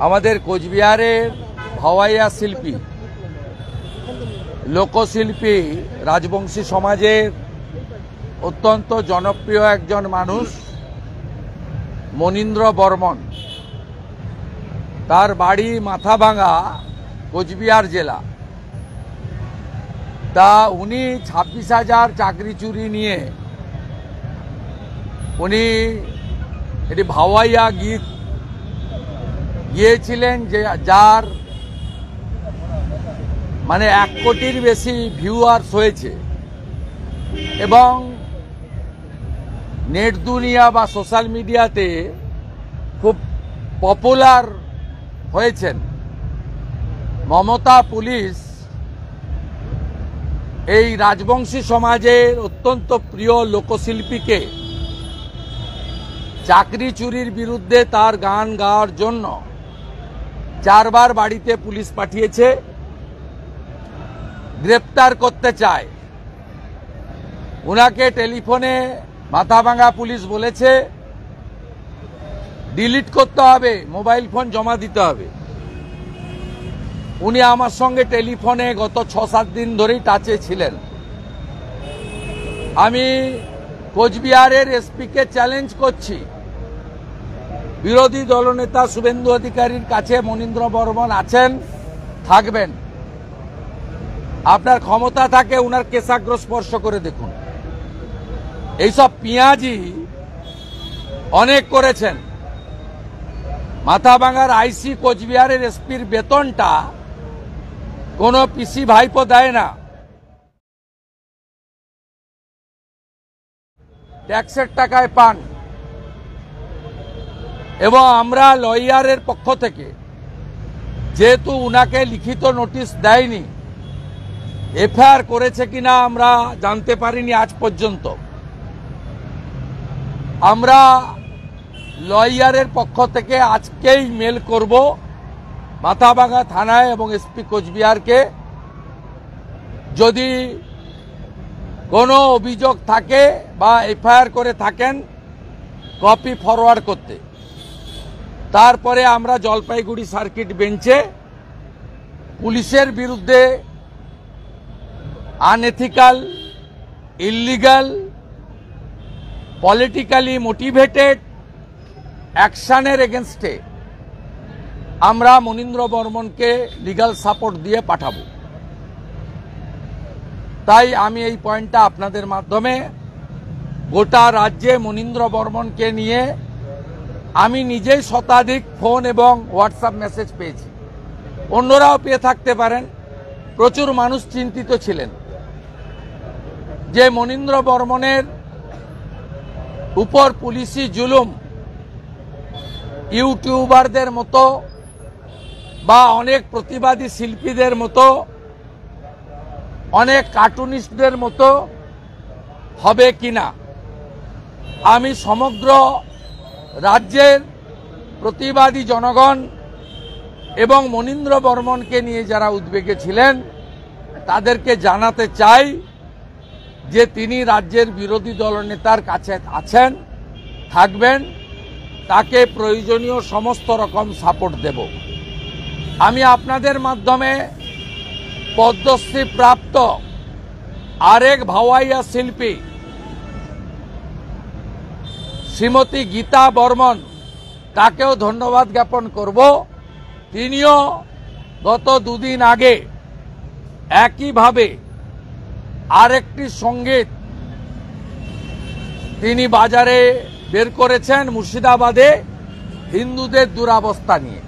আমাদের কোচবিহারের ভাওয়াইয়া শিল্পী লোকশিল্পী রাজবংশী সমাজের অত্যন্ত জনপ্রিয় একজন মানুষ মনীন্দ্র বর্মন। তার বাড়ি মাথাভাঙা, কোচবিহার জেলা। তা উনি 26,000 চাকরি চুরি নিয়ে উনি এটি ভাওয়াইয়া গীত গিয়েছিলেন, যে যার মানে 1 কোটির বেশি ভিউয়ার্স হয়েছে এবং নেট দুনিয়া বা সোশ্যাল মিডিয়াতে খুব পপুলার হয়েছেন। মমতা পুলিশ এই রাজবংশী সমাজের অত্যন্ত প্রিয় লোকশিল্পীকে চাকরি চুরির বিরুদ্ধে তার গান গাওয়ার জন্য 4 বার বাড়িতে পুলিশ পাঠিয়েছে, গ্রেপ্তার করতে চায়। উনাকে টেলিফোনে মাথাভাঙা পুলিশ বলেছে ডিলিট করতে হবে, মোবাইল ফোন জমা দিতে হবে। উনি আমার সঙ্গে টেলিফোনে গত 6-7 দিন ধরেই টাচে ছিলেন। আমি কোচবিহারের এসপিকে চ্যালেঞ্জ করছি, বিরোধী দলনেতা শুভেন্দু অধিকারীর কাছে মনীন্দ্র বর্মন আছেন, থাকবেন। আপনার ক্ষমতা থাকে উনার কেশাগ্র স্পর্শ করে দেখুন। এইসব পিঁয়াজি অনেক করেছেন। মাথাভাঙার আইসি কোচবিহারের এসপির বেতনটা কোনো পিসি ভাইপো দেয় না, ট্যাক্সের টাকায় পান। এবং আমরা লয়ারের পক্ষ থেকে যেহেতু উনাকে লিখিত নোটিশ দেয়নি, এফআইআর করেছে কিনা আমরা জানতে পারিনি আজ পর্যন্ত, আমরা লয়ারের পক্ষ থেকে আজকেই মেল করব মাথাভাঙা থানায় এবং এসপি কোচবিহারকে, যদি কোনো অভিযোগ থাকে বা এফআইআর করে থাকেন কপি ফরওয়ার্ড করতে। তারপরে আমরা জলপাইগুড়ি সার্কিট বেঞ্চে পুলিশের বিরুদ্ধে আনএথিক্যাল, ইল্লিগাল, পলিটিক্যালি মোটিভেটেড অ্যাকশনের এগেনস্টে আমরা মনীন্দ্র বর্মনকে লিগ্যাল সাপোর্ট দিয়ে পাঠাবো। তাই আমি এই পয়েন্টটা আপনাদের মাধ্যমে গোটা রাজ্যে মনীন্দ্র বর্মনকে নিয়ে আমি নিজেই শতাধিক ফোন এবং হোয়াটসঅ্যাপ মেসেজ পেয়েছি, অন্যরাও পেয়ে থাকতে পারেন। প্রচুর মানুষ চিন্তিত ছিলেন যে মনীন্দ্র বর্মনের উপর পুলিশি জুলুম ইউটিউবারদের মতো বা অনেক প্রতিবাদী শিল্পীদের মতো, অনেক কার্টুনিস্টদের মতো হবে কিনা। আমি সমগ্র রাজ্যের প্রতিবাদী জনগণ এবং মনীন্দ্র বর্মনকে নিয়ে যারা উদ্বেগে ছিলেন তাদেরকে জানাতে চাই যে তিনি রাজ্যের বিরোধী দলনেতার কাছে আছেন, থাকবেন, তাকে প্রয়োজনীয় সমস্ত রকম সাপোর্ট দেব। আমি আপনাদের মাধ্যমে পদ্মশ্রী প্রাপ্ত আরেক ভাওয়াইয়া শিল্পী শ্রীমতী গীতা বর্মন, তাকেও ধন্যবাদ জ্ঞাপন করব। তিনিও গত 2 দিন আগে একইভাবে আরেকটি সঙ্গীত তিনি বাজারে বের করেছেন মুর্শিদাবাদে হিন্দুদের দুরাবস্থা নিয়ে।